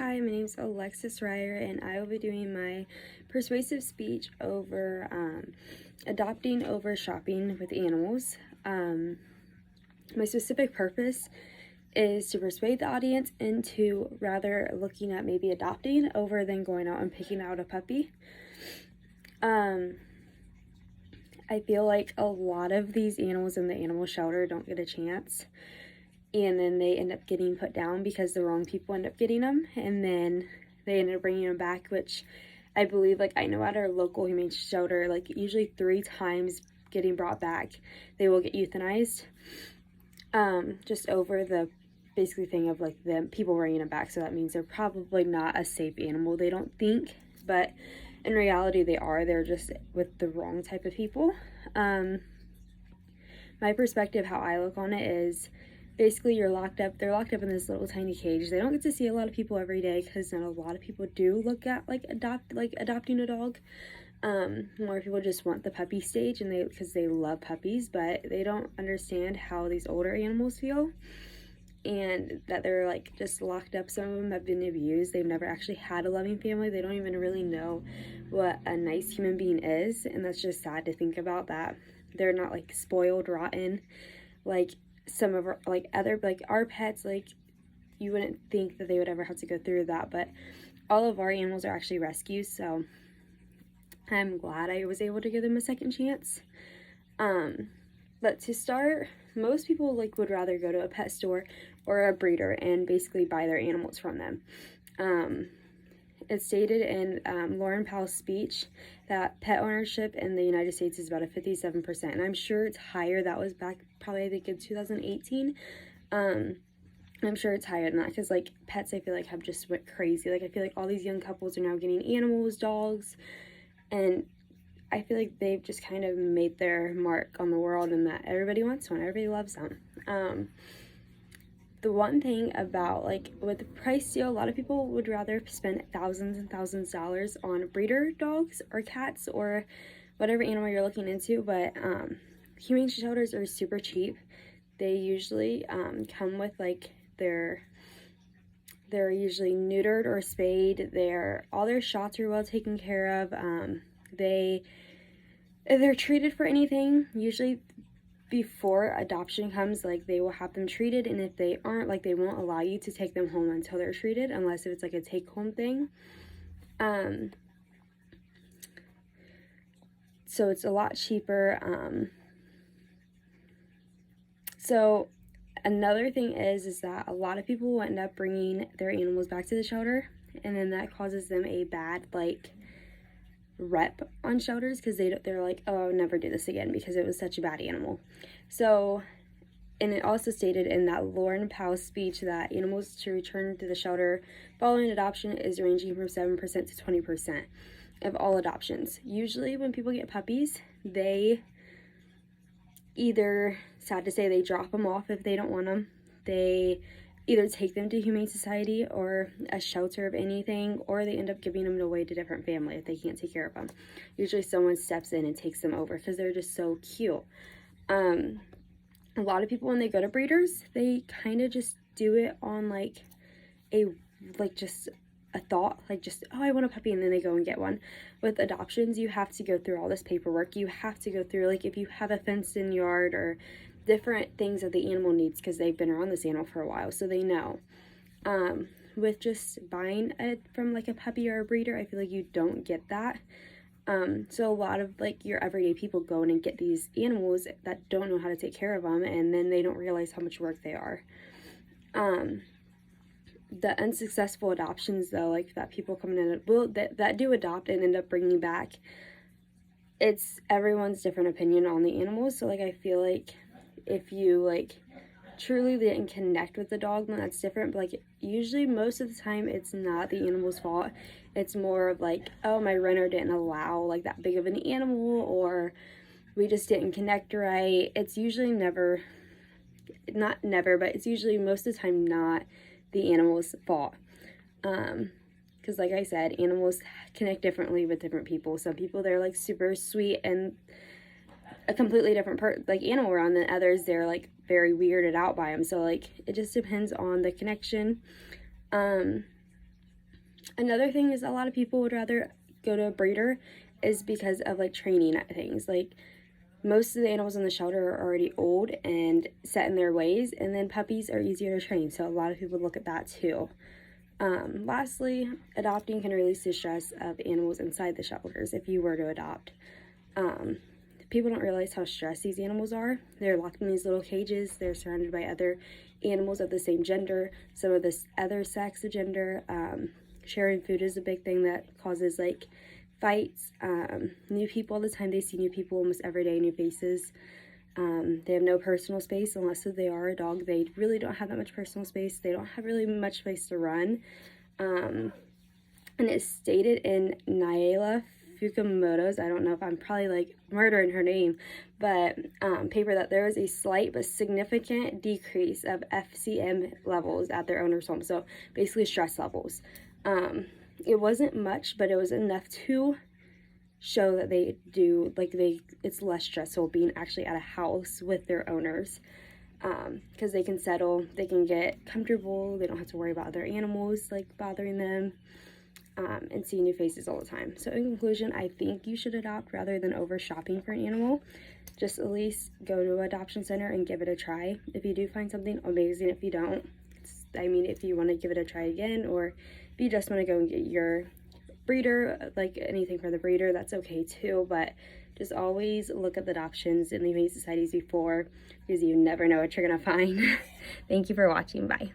Hi, my name is Alexis Ryer, and I will be doing my persuasive speech over adopting over shopping with animals. My specific purpose is to persuade the audience into rather looking at maybe adopting over than going out and picking out a puppy. I feel like a lot of these animals in the animal shelter don't get a chance, and then they end up getting put down because the wrong people end up getting them, and then they end up bringing them back, which I believe, like, I know at our local humane shelter, like, usually 3 times getting brought back, they will get euthanized, just over the basically thing of, like, the people bringing them back. So that means they're probably not a safe animal, they don't think, but in reality they are. They're just with the wrong type of people. My perspective, how I look on it, is basically they're locked up in this little tiny cage. They don't get to see a lot of people every day because not a lot of people do look at adopting a dog. More people just want the puppy stage, and because they love puppies, but they don't understand how these older animals feel, and that they're like just locked up. Some of them have been abused. They've never actually had a loving family. They don't even really know what a nice human being is, and that's just sad to think about, that they're not like spoiled rotten like some of our, like other, like our pets. Like, you wouldn't think that they would ever have to go through that, but all of our animals are actually rescues, so I'm glad I was able to give them a second chance. But to start, most people would rather go to a pet store or a breeder and basically buy their animals from them. It's stated in Lauren Powell's speech that pet ownership in the United States is about a 57%, and I'm sure it's higher. That was back probably, I think, in 2018. I'm sure it's higher than that, because like pets, I feel like, have just went crazy. Like, I feel like all these young couples are now getting animals, dogs, and I feel like they've just kind of made their mark on the world, and that everybody wants one, everybody loves them. The one thing about, like, with the price deal, a lot of people would rather spend thousands and thousands of dollars on breeder dogs or cats or whatever animal you're looking into, but humane shelters are super cheap. They usually come with, like, they're usually neutered or spayed. All their shots are well taken care of. If they're treated for anything, usually before adoption comes, like, they will have them treated, and if they aren't, like, they won't allow you to take them home until they're treated, unless if it's like a take-home thing. So it's a lot cheaper. So another thing is that a lot of people will end up bringing their animals back to the shelter, and then that causes them a bad, like, rep on shelters, because they're like, oh, I'll never do this again because it was such a bad animal. So, and it also stated in that Lauren Powell speech that animals to return to the shelter following adoption is ranging from 7% to 20% of all adoptions. Usually when people get puppies, they either, sad to say, they drop them off if they don't want them. They either take them to Humane Society or a shelter of anything, or they end up giving them away to a different family if they can't take care of them. Usually someone steps in and takes them over because they're just so cute. A lot of people, when they go to breeders, they kind of just do it on just a thought, like, just, oh, I want a puppy, and then they go and get one. With adoptions, you have to go through all this paperwork. You have to go through, like, if you have a fenced-in yard or different things that the animal needs, because they've been around this animal for a while, so they know. With just buying it from, like, a puppy or a breeder, I feel like you don't get that. So a lot of, like, your everyday people go in and get these animals that don't know how to take care of them, and then they don't realize how much work they are. The unsuccessful adoptions, though, like, that people come in that do adopt and end up bringing back, it's everyone's different opinion on the animals. So, like, I feel like if you, like, truly didn't connect with the dog, then that's different. But, like, usually most of the time it's not the animal's fault. It's more of like, oh, my renter didn't allow, like, that big of an animal, or we just didn't connect right. It's usually not never, but it's usually most of the time not the animal's fault. Because, like I said, animals connect differently with different people. Some people, they're, like, super sweet and a completely different animal around, than others, they're, like, very weirded out by them. So, like, it just depends on the connection. Another thing is a lot of people would rather go to a breeder is because of like training things. Like most of the animals in the shelter are already old and set in their ways, and then puppies are easier to train, so a lot of people look at that too. Lastly, adopting can release the stress of animals inside the shelters if you were to adopt. People don't realize how stressed these animals are. They're locked in these little cages. They're surrounded by other animals of the same gender, some of this other sex of gender. Sharing food is a big thing that causes like fights. New people all the time. They see new people almost every day, new faces. They have no personal space unless they are a dog. They really don't have that much personal space. They don't have really much place to run. And it's stated in Naila Fukumoto's, I don't know if I'm probably like murdering her name, but paper that there was a slight but significant decrease of FCM levels at their owner's home. So basically stress levels. It wasn't much, but it was enough to show that they do, like it's less stressful being actually at a house with their owners, because they can settle, they can get comfortable, they don't have to worry about other animals like bothering them, and see new faces all the time. So in conclusion, I think you should adopt rather than over shopping for an animal. Just at least go to an adoption center and give it a try. If you do find something, amazing. If you don't, I mean, if you want to give it a try again, or if you just want to go and get your breeder, like anything for the breeder, that's okay too. But just always look at the adoptions in the Humane Societies before, because you never know what you're gonna find. Thank you for watching. Bye.